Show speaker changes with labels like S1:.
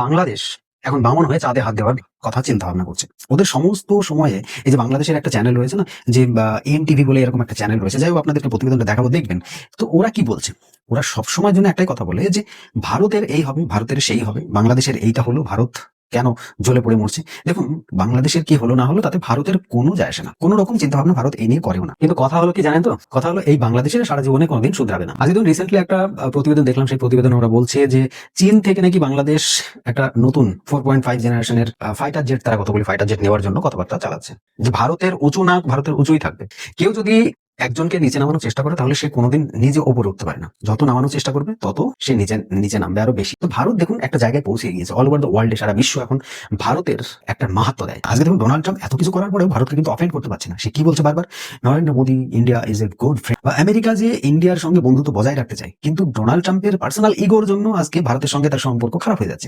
S1: বাংলাদেশ এখন বামন হয়ে চাঁদে হাত দেওয়ার কথা চিন্তা ভাবনা করছে। ওদের সমস্ত সময়ে এই যে বাংলাদেশের একটা চ্যানেল রয়েছে না, যে এনটিভি বলে এরকম একটা চ্যানেল রয়েছে, যাই হোক আপনাদেরকে প্রতিবেদনটা দেখাবো, দেখবেন। তো ওরা কি বলছে, ওরা সবসময়ের জন্য একটাই কথা বলে যে ভারতের এই হবে, ভারতের সেই হবে, বাংলাদেশের এইটা হলো, ভারত কেন জ্বলে পড়ে মরছে। দেখুন, বাংলাদেশের কি হলো না হলো তাতে ভারতের কোনো যায় আসে না, কোনো রকম চিন্তা ভাবনা ভারত এই নিয়ে করেও না। কিন্তু কথা হলো কি জানেন তো, কথা হলো এই বাংলাদেশের সারা জীবনে কোনোদিন শুধরাবে না। আজকে তো রিসেন্টলি একটা প্রতিবেদন দেখলাম, সেই প্রতিবেদনে ওরা বলছে যে চীন থেকে নাকি বাংলাদেশ একটা নতুন 4.5 জেনারেশনের ফাইটার জেট, তারা কতগুলি ফাইটার জেট নেওয়ার জন্য কথাবার্তা চালাচ্ছে। যে ভারতের উঁচু না, ভারতের উঁচুই থাকবে। কেউ যদি একজনকে নিচে নামানোর চেষ্টা করে তাহলে সে কোনোদিন নিজে ওপরে উঠতে পারে না, যত নামানোর চেষ্টা করবে তত সে নিচে নিচে নামবে আরো বেশি। তো ভারত দেখুন একটা জায়গায় পৌঁছে গিয়েছে, অল ওভার দ্য ওয়ার্ল্ডে, সারা বিশ্ব এখন ভারতের একটা মাহাত্ম দেয়। আজকে দেখুন ডোনাল্ড ট্রাম্প এত কিছু করার পরেও ভারতকে কিন্তু অফেন্ড করতে পারছে না। সে কি বলছে বারবার, Narendra Modi India is a good friend, বা আমেরিকা যে ইন্ডিয়ার সঙ্গে বন্ধুত্ব বজায় রাখতে চায়, কিন্তু ডোনাল্ড ট্রাম্পের পার্সোনাল ইগোর জন্য আজকে ভারতের সঙ্গে তার সম্পর্ক খারাপ হয়ে যাচ্ছে।